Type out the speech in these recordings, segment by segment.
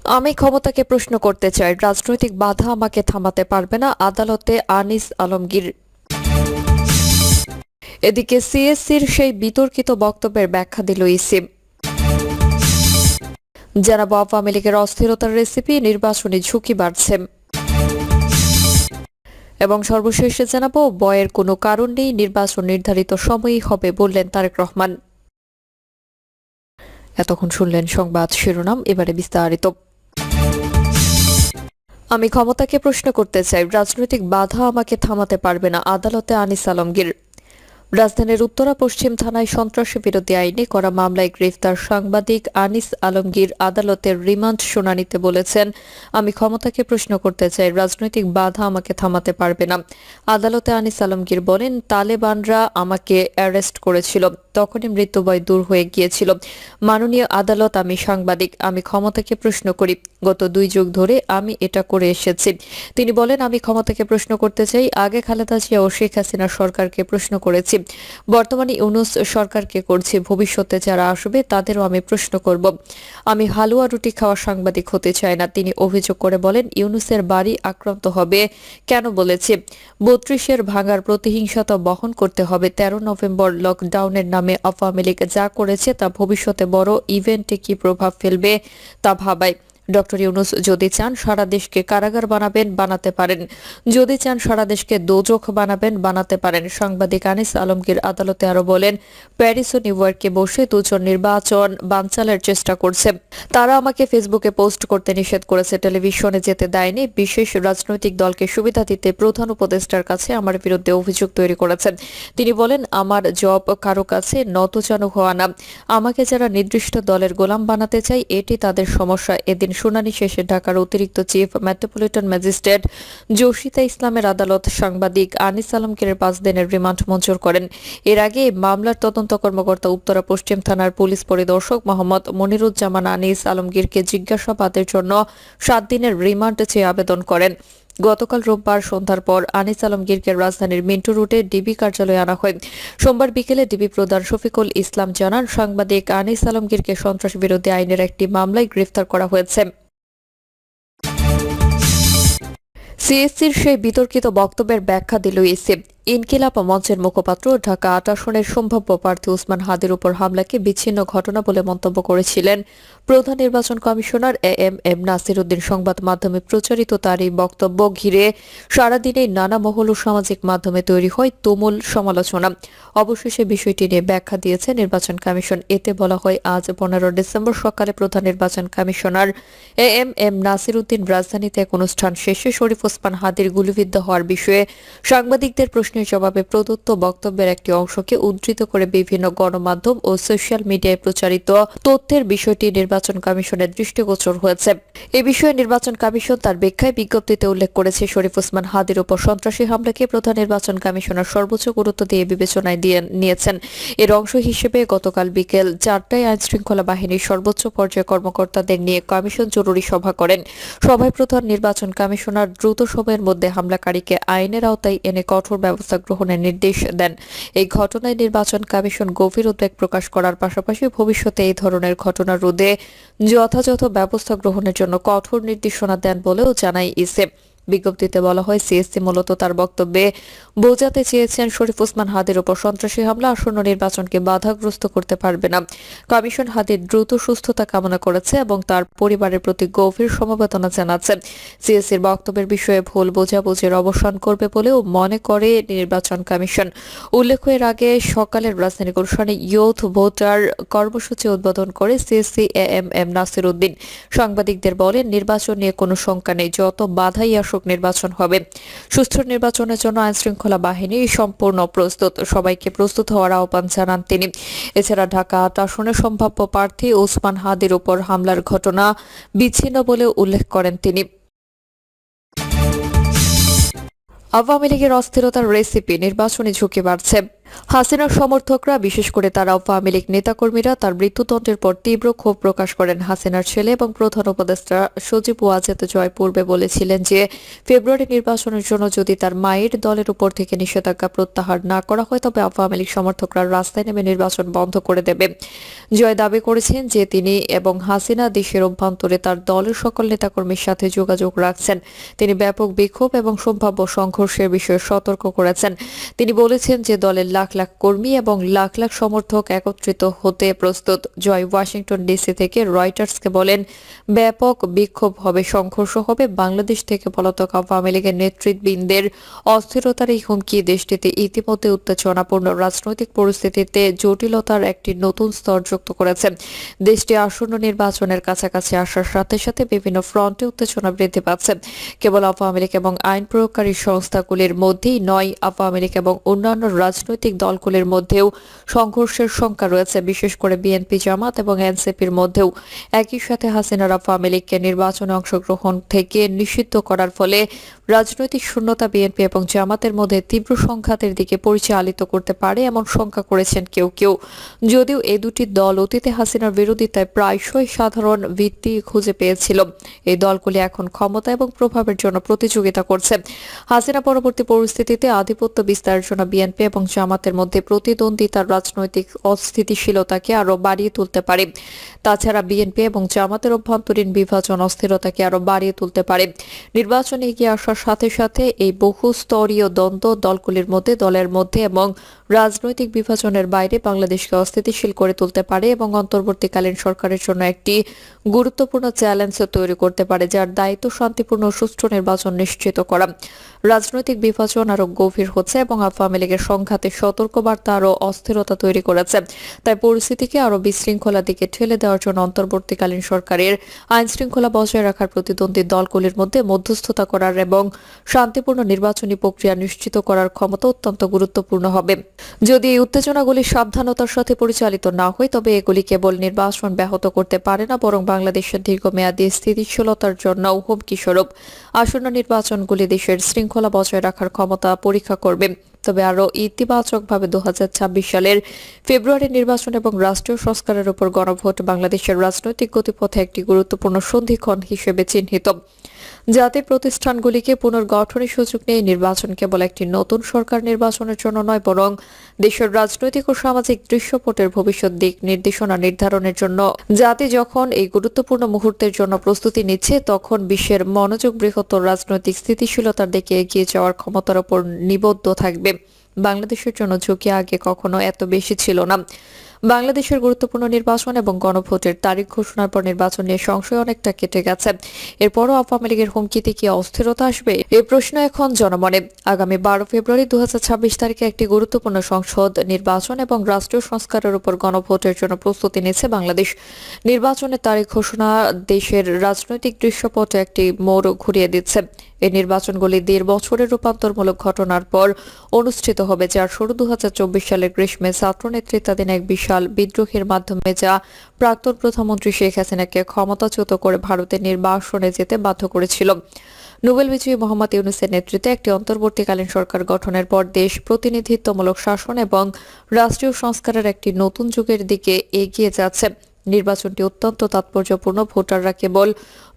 আমি ক্ষমতাকে প্রশ্ন করতে চাই, রাজনৈতিক বাধা আমাকে থামাতে পারবে না, আদালতে আনিস আলমগীর। এদিকে সিএসসির সেই বিতর্কিত বক্তব্যের ব্যাখ্যা দিল ইসি। জানাবো আওয়ামী লীগের অস্থিরতার রেসিপি, নির্বাচনী ঝুঁকি বাড়ছে। এবং সর্বশেষে জানাবো বয়ের কোনো কারণ নেই, নির্বাচন নির্ধারিত সময়ই হবে বললেন তারেক রহমান। এতক্ষণ শুনলেন সংবাদ শিরোনাম, এবারে বিস্তারিত। আমি ক্ষমতাকে প্রশ্ন করতে চাই, রাজনৈতিক বাধা আমাকে থামাতে পারবে না, আদালতে আনিস আলমগীর। রাজধানীর উত্তরা পশ্চিম থানায় সন্ত্রাসী বিরোধী আইনে করা মামলায় গ্রেফতার সাংবাদিক আনিস আলমগীর আদালতের রিমান্ড শুনানিতে বলেছেন, আমি ক্ষমতাকে প্রশ্ন করতে চাই, রাজনৈতিক বাধা আমাকে থামাতে পারবে না। আদালতে আনিস আলমগীর বলেন, তালেবানরা আমাকে অ্যারেস্ট করেছিল, তখনই মৃত্যুভয় দূর হয়ে গিয়েছিল। মাননীয় আদালত, আমি সাংবাদিক, আমি ক্ষমতাকে প্রশ্ন করি, গত 2 যুগ ধরে আমি এটা করে এসেছি। তিনি বলেন, আমি ক্ষমতাকে প্রশ্ন করতে চাই, আগে খালেদা জিয়া ও শেখ হাসিনা সরকারকে প্রশ্ন করেছি, বর্তমানে ইউনূস সরকারকে করছি, ভবিষ্যতে যারা আসবে তাদেরও আমি প্রশ্ন করব। আমি হালুয়া রুটি খাওয়া সাংবাদিক হতে চাই না। তিনি অভিযোগ করে বলেন, ইউনূসের বাড়ি আক্রান্ত হবে কেন বলেছে, 32-এর ভাঙার প্রতিহিংসতা বহন করতে হবে। 13 নভেম্বর লকডাউনের নামে আওয়ামী লীগ যা করেছে তা ভবিষ্যতে বড় ইভেন্টে কি প্রভাব ফেলবে তা ভাবায়। ডক্টর ইউনূস যদি চান সারা দেশকে কারাগার বানাবেন, বানাতে পারেন। যদি চান সারা দেশকে দোজখ বানাবেন, বানাতে পারেন। সাংবাদিক আনিস আলমগীর আদালতে আরো বলেন, প্যারিস ও নিউ ইয়র্কে বসে দুজন নির্বাচন বানচালের চেষ্টা করছে। তারা আমাকে ফেসবুকে পোস্ট করতে নিষেধ করেছে, টেলিভিশনে যেতে দেয়নি, বিশেষ রাজনৈতিক দলকে সুবিধা দিতে প্রধান উপদেষ্টার কাছে আমার বিরুদ্ধে অভিযোগ তৈরি করেছেন। তিনি বলেন, আমার জব কারো কাছে নতজানু হওয়া না। আমাকে যারা নির্দিষ্ট দলের গোলাম বানাতে চাই, এটি তাদের সমস্যা। এদিন শুনানি শেষে ঢাকার অতিরিক্ত চিফ মেট্রোপলিটন ম্যাজিস্ট্রেট জসিতা ইসলামের আদালত সাংবাদিক আনিস আলমগীরের 5 দিনের রিমান্ড মঞ্জুর করেন। এর আগে মামলার তদন্ত কর্মকর্তা উত্তরা পশ্চিম থানার পুলিশ পরিদর্শক মোহাম্মদ মনিরুজ্জামান আনিস আলমগীরকে জিজ্ঞাসাবাদের জন্য 7 দিনের রিমান্ড চেয়ে আবেদন করেন। গতকাল রোববার সন্ধ্যার পর আনিস আলমগীরকে রাজধানীর মিন্টু রুটে ডিবি কার্যালয়ে আনা হয়। সোমবার বিকেলে ডিবি প্রধান শফিকুল ইসলাম জানান, সাংবাদিক আনিস আলমগীরকে সন্ত্রাস বিরোধী আইনের একটি মামলায় গ্রেফতার করা হয়েছে। সিএসসির সেই বিতর্কিত বক্তব্যের ব্যাখ্যা দিল ইসি। ইনকিলাব মঞ্চের মুখপাত্র ঢাকা 8 আসনের সম্ভাব্য প্রার্থী ওসমান হাদির উপর হামলাকে বিচ্ছিন্ন ঘটনা বলে মন্তব্য করেছিলেন প্রধান নির্বাচন কমিশনার এএম নাসির উদ্দিন। সংবাদ মাধ্যমে প্রচারিত তার এই বক্তব্য ঘিরে সারাদিনেই নানা মহল ও সামাজিক মাধ্যমে তৈরি হয় তুমুল সমালোচনা। অবশেষে বিষয়টি নিয়ে ব্যাখ্যা দিয়েছে নির্বাচন কমিশন। এতে বলা হয়, আজ 15 ডিসেম্বর সকালে প্রধান নির্বাচন কমিশনার এএম নাসির উদ্দিন রাজধানীতে এক অনুষ্ঠান শেষে শরীফ ওসমান হাদির গুলিবিদ্ধ হওয়ার বিষয়ে সাংবাদিকদের প্রশ্নের জবাবে প্রদত্ত বক্তব্যের একটি অংশকে উদ্ধৃত করে বিভিন্ন গণমাধ্যম ও সোশ্যাল মিডিয়ায় প্রচারিত তথ্যের বিষয়টি নির্বাচন কমিশনের দৃষ্টিগোচর হয়েছে। এ বিষয়ে নির্বাচন কমিশন তার ব্যাখ্যায় বিজ্ঞপ্তিতে উল্লেখ করেছে, শরীফ ওসমান হাদির উপর সন্ত্রাসী হামলাকে প্রধান নির্বাচন কমিশনার সর্বোচ্চ গুরুত্ব দিয়ে বিবেচনায় নিয়েছেন। এর অংশ হিসেবে গতকাল বিকেল 4টায় আইন শৃঙ্খলা বাহিনীর সর্বোচ্চ পর্যায়ে কর্মকর্তাদের নিয়ে কমিশন জরুরি সভা করেন। সভায় প্রধান নির্বাচন কমিশনার দ্রুত সময়ের মধ্যে হামলাকারীকে আইনের আওতায় এনে কঠোর ব্যবস্থা গ্রহণের নির্দেশ দেন। এই ঘটনায় নির্বাচন কমিশন গভীর উদ্বেগ প্রকাশ করার পাশাপাশি ভবিষ্যতে এই ধরনের ঘটনা রোধে যথাযথ ব্যবস্থা গ্রহণের জন্য কঠোর নির্দেশনা দেন বলেও জানায় ইসি। বিজ্ঞপ্তিতে বলা হয়, সিএসসি মূলত তার বক্তব্যে বোঝাতে চেয়েছেন শরীফ ওসমান হাদির উপর সন্ত্রাসী হামলা আসন্ন নির্বাচনকে বাধাগ্রস্ত করতে পারবে না। কমিশন হাদির দ্রুত সুস্থতা কামনা করেছে এবং তার পরিবারের প্রতি গভীর সমবেদনা জানাচ্ছে। সিএসসির বক্তব্যের বিষয়ে ভুল বোঝাবুঝির অবসান করবে বলেও মনে করে নির্বাচন কমিশন। উল্লেখ্য, এর আগে সকালের রাজধানী গুলশানে ইয়ুথ ভোটার কর্মসূচি উদ্বোধন করে সিএসসি এএম নাসির উদ্দিন। সাংবাদিকদের বলেন, নির্বাচন নিয়ে কোনো শঙ্কা নেই, যত বাধাই নির্বাচন হবে। সুষ্ঠু নির্বাচনের জন্য আইন শৃঙ্খলা বাহিনী সম্পূর্ণ প্রস্তুত, সবাইকে প্রস্তুত হওয়ার আহ্বান জানান তিনি। এছাড়া ঢাকা 8 আসনের সম্ভাব্য প্রার্থী ওসমান হাদির উপর হামলার ঘটনা বিচ্ছিন্ন বলে উল্লেখ করেন তিনি। আওয়ামী লীগের অস্থিরতার রেসিপি, নির্বাচনী ঝুঁকি বাড়ছে। হাসিনার সমর্থকরা, বিশেষ করে তারা আওয়ামী লীগ নেতাকর্মীরা তার মৃত্যুদণ্ডের পর তীব্র ক্ষোভ প্রকাশ করেন। হাসিনার ছেলে এবং প্রধান উপদেষ্টা সজীব ওয়াজেদ জয় পূর্বে বলেছিলেন যে ফেব্রুয়ারি নির্বাচনের জন্য যদি তার মায়ের দলের উপর থেকে নিষেধাজ্ঞা প্রত্যাহার না করা হয় তবে আওয়ামী লীগ সমর্থকরা রাস্তায় নেমে নির্বাচন বন্ধ করে দেবে। জয় দাবি করেছেন যে তিনি এবং হাসিনা দেশের অভ্যন্তরে তার দলের সকল নেতাকর্মীর সাথে যোগাযোগ রাখছেন। তিনি ব্যাপক বিক্ষোভ এবং সম্ভাব্য সংঘর্ষের বিষয়ে সতর্ক করেছেন। তিনি বলেছেন যে দলের লাখ লাখ কর্মী এবং লাখ লাখ সমর্থক একত্রিত হতে প্রস্তুত। জয় ওয়াশিংটন ডিসি থেকে রয়টার্সকে বলেন, ব্যাপক বিক্ষোভ হবে, সংঘর্ষ হবে। বাংলাদেশ থেকে পলাতক আওয়ামী লীগের নেতৃবৃন্দের অস্থিরতার এই হুমকি দেশটিতে ইতিমধ্যে উত্তেজনাপূর্ণ রাজনৈতিক পরিস্থিতিতে জটিলতার একটি নতুন স্তর যুক্ত করেছে। দেশটি আসন্ন নির্বাচনের কাছাকাছি আসার সাথে সাথে বিভিন্ন ফ্রন্টে উত্তেজনা বৃদ্ধি পাচ্ছে। কেবল আওয়ামী লীগ এবং আইন প্রয়োগকারী সংস্থাগুলির মধ্যেই নয়, আওয়ামী লীগ এবং অন্যান্য রাজনৈতিক দলগুলির মধ্যেও সংঘর্ষের শঙ্কা রয়েছে, বিশেষ করে বিএনপি, জামাত এবং এনসিপির মধ্যেও। একই সাথে হাসিনার আওয়ামী লীগকে নির্বাচনে অংশগ্রহণ থেকে নিষিদ্ধ করার ফলে রাজনৈতিক শূন্যতা বিএনপি এবং জামাতের মধ্যে তীব্র সংঘাতের দিকে পরিচালিত করতে পারে এমন শঙ্কা করেছেন কেউ কেউ। যদিও এই দুটি দল অতীতে হাসিনার বিরোধিতায় প্রায়শই সাধারণ ভিত্তি খুঁজে পেয়েছিল, এই দলগুলি এখন ক্ষমতা এবং প্রভাবের জন্য প্রতিযোগিতা করছে। হাসিনা পরবর্তী পরিস্থিতিতে আধিপত্য বিস্তারের জন্য বিএনপি এবং জামাতের মধ্যে প্রতিদ্বন্দ্বিতার রাজনৈতিক অস্থিতিশীলতাকে আরও বাড়িয়ে তুলতে পারে। তাছাড়া বিএনপি এবং জামাতের অভ্যন্তরীণ বিভাজন অস্থিরতাকে আরও বাড়িয়ে তুলতে পারে। নির্বাচনে এগিয়ে আসার সাথে সাথে এই বহুস্তরীয় দ্বন্দ্ব দলগুলির মধ্যে, দলের মধ্যে এবং রাজনৈতিক বিভাজনের বাইরে বাংলাদেশকে অস্থিতিশীল করে তুলতে পারে এবং অন্তর্বর্তীকালীন সরকারের জন্য একটি গুরুত্বপূর্ণ চ্যালেঞ্জ তৈরি করতে পারে, যার দায়িত্ব শান্তিপূর্ণ ও সুষ্ঠু নির্বাচন নিশ্চিত করা। রাজনৈতিক বিভাজন আরও গভীর হচ্ছে এবং আওয়ামী লীগের সংঘাতে সতর্কবার্তা আরও অস্থিরতা তৈরি করেছে। তাই পরিস্থিতিকে আরও বিশৃঙ্খলার দিকে ঠেলে দেওয়ার জন্য অন্তর্বর্তীকালীন সরকারের আইন শৃঙ্খলা বজায় রাখার, প্রতিদ্বন্দ্বী দলগুলির মধ্যে মধ্যস্থতা করার এবং শান্তিপূর্ণ নির্বাচনী প্রক্রিয়া নিশ্চিত করার ক্ষমতা অত্যন্ত গুরুত্বপূর্ণ হবে। যদি এই উত্তেজনাগুলি সাবধানতার সাথে পরিচালিত না হয় তবে এগুলি কেবল নির্বাচন ব্যাহত করতে পারে না, বরং বাংলাদেশের দীর্ঘমেয়াদী স্থিতিশীলতার জন্য হুমকি স্বরূপ। আসন্ন নির্বাচনগুলি দেশের শৃঙ্খলা বজায় রাখার ক্ষমতা পরীক্ষা করবে। তবে আরও ইতিবাচকভাবে 2026 সালের ফেব্রুয়ারি নির্বাচন এবং রাষ্ট্রীয় সংস্কারের উপর গণভোট বাংলাদেশের রাজনৈতিক গতিপথে একটি গুরুত্বপূর্ণ সন্ধিক্ষণ হিসেবে চিহ্নিত। জাতির প্রতিষ্ঠানগুলিকে পুনর্গঠনের সুযোগ নিয়ে নির্বাচন কেবল একটি নতুন সরকার নির্বাচনের জন্য নয়, বরং দেশের রাজনৈতিক ও সামাজিক দৃশ্যপটের ভবিষ্যৎ দিক নির্দেশনা নির্ধারণের জন্য। জাতি যখন এই গুরুত্বপূর্ণ মুহূর্তের জন্য প্রস্তুতি নিচ্ছে, তখন বিশ্বের মনোযোগ বৃহত্তর রাজনৈতিক স্থিতিশীলতার দিকে এগিয়ে যাওয়ার ক্ষমতার উপর নিবদ্ধ থাকবে। বাংলাদেশের জন্য ঝুঁকি আগে কখনো এত বেশি ছিল না। বাংলাদেশের গুরুত্বপূর্ণ নির্বাচন এবং গণভোটের তারিখ ঘোষণার পর নির্বাচন নিয়ে সংশয় অনেকটা কেটে গেছে। এরপরও আওয়ামী লীগের হুমকিতে কি অস্থিরতা আসবে, এই প্রশ্ন এখন জনমনে। আগামী 12 ফেব্রুয়ারি 2026 তারিখে একটি গুরুত্বপূর্ণ সংসদ নির্বাচন এবং রাষ্ট্রীয় সংস্কারের উপর গণভোটের জন্য প্রস্তুতি নিচ্ছে বাংলাদেশ। নির্বাচনের তারিখ ঘোষণা দেশের রাজনৈতিক দৃশ্যপটে একটি মোড় ঘুরিয়ে দিচ্ছে। এই নির্বাচনগুলি 1.5 বছরের রূপান্তরমূলক ঘটনার পর অনুষ্ঠিত হবে, যার শুরু 2024 সালের গ্রীষ্মে ছাত্র নেতৃত্বাধীন এক বিশাল বিদ্রোহের মাধ্যমে, যা প্রাক্তন প্রধানমন্ত্রী শেখ হাসিনাকে ক্ষমতাচ্যুত করে ভারতের নির্বাসনে যেতে বাধ্য করেছিল। নোবেল বিজয়ী মোহাম্মদ ইউনূসের নেতৃত্বে একটি অন্তর্বর্তীকালীন সরকার গঠনের পর দেশ প্রতিনিধিত্বমূলক শাসন এবং রাষ্ট্রীয় সংস্কারের একটি নতুন যুগের দিকে এগিয়ে যাচ্ছে। নির্বাচনটি অত্যন্ত তাৎপর্যপূর্ণ। ভোটাররা কেবল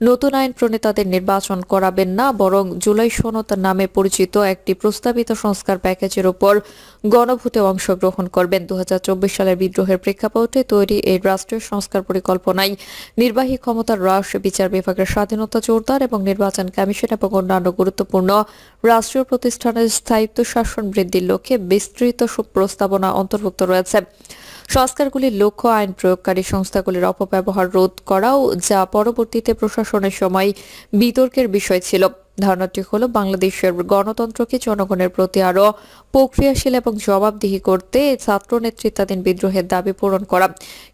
নতুন আইন প্রণেতাদের নির্বাচন করাবেন না, বরং জুলাই সনদ নামে পরিচিত একটি প্রস্তাবিত সংস্কার প্যাকেজের উপর গণভোটে অংশগ্রহণ করবেন। 2024 সালের বিদ্রোহের প্রেক্ষাপটে তৈরি এই রাষ্ট্রীয় সংস্কার পরিকল্পনায় নির্বাহী ক্ষমতার হ্রাস, বিচার বিভাগের স্বাধীনতা জোরদার এবং নির্বাচন কমিশন এবং অন্যান্য গুরুত্বপূর্ণ রাষ্ট্রীয় প্রতিষ্ঠানের স্থায়িত্ব শাসন বৃদ্ধির লক্ষ্যে বিস্তৃত প্রস্তাবনা অন্তর্ভুক্ত রয়েছে। সংস্কারগুলির লক্ষ্য আইন প্রয়োগকারী সংস্থাগুলির অপব্যবহার রোধ করাও, যা পরবর্তীতে প্রশাসনের সময় বিতর্কের বিষয় ছিল। ধারণাটি হল বাংলাদেশের গণতন্ত্রকে জনগণের প্রতি আরও প্রক্রিয়াশীল এবং জবাবদিহি করতে ছাত্র নেতৃত্বাধীন বিদ্রোহের দাবি পূরণ করা।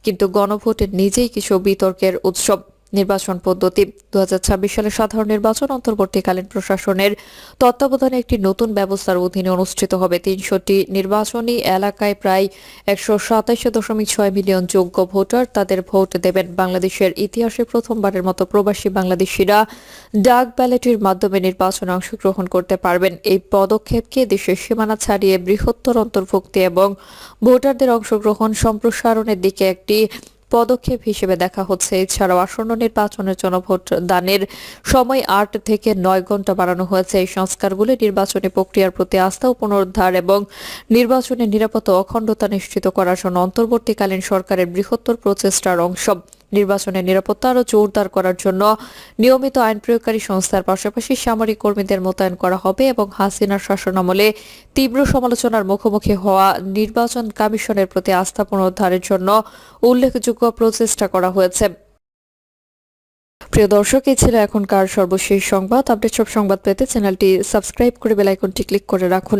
কিন্তু গণভোটের নিজেই কিছু বিতর্কের উৎস। নির্বাচন পদ্ধতি 2026 সালের সাধারণ নির্বাচন অন্তর্বর্তীকালীন প্রশাসনের তত্ত্বাবধানে একটি নতুন ব্যবস্থার অধীনে অনুষ্ঠিত হবে। 300টি নির্বাচনী এলাকায় প্রায় 127.6 মিলিয়ন যোগ্য ভোটার তাদের ভোট দেবেন। বাংলাদেশের ইতিহাসে প্রথমবারের মতো প্রবাসী বাংলাদেশিরা ডাক ব্যালটের মাধ্যমে নির্বাচনে অংশগ্রহণ করতে পারবেন। এই পদক্ষেপকে দেশের সীমানা ছাড়িয়ে বৃহত্তর অন্তর্ভুক্তি এবং ভোটারদের অংশগ্রহণ সম্প্রসারণের দিকে একটি পদক্ষেপ হিসেবে দেখা হচ্ছে। এছাড়াও আসন্ন নির্বাচনের জন্য ভোট দানের সময় 8 থেকে 9 ঘন্টা বাড়ানো হয়েছে। এই সংস্কারগুলি নির্বাচনী প্রক্রিয়ার প্রতি আস্থা ও পুনরুদ্ধার এবং নির্বাচনের নিরাপত্তা ও অখণ্ডতা নিশ্চিত করার জন্য অন্তর্বর্তীকালীন সরকারের বৃহত্তর প্রচেষ্টার অংশ। নির্বাচনের নিরাপত্তা আরও জোরদার করার জন্য নিয়মিত আইন প্রয়োগকারী সংস্থার পাশাপাশি সামরিক কর্মীদের মোতায়েন করা হবে এবং হাসিনার শাসনামলে তীব্র সমালোচনার মুখোমুখি হওয়া নির্বাচন কমিশনের প্রতি আস্থা পুনরুদ্ধারের জন্য উল্লেখযোগ্য প্রচেষ্টা করা হয়েছে। প্রিয় দর্শক, এই ছিল এখনকার সর্বশেষ সংবাদ। আপডেট সব সংবাদ পেতে চ্যানেলটি সাবস্ক্রাইব করে বেল আইকনটি ক্লিক করে রাখুন।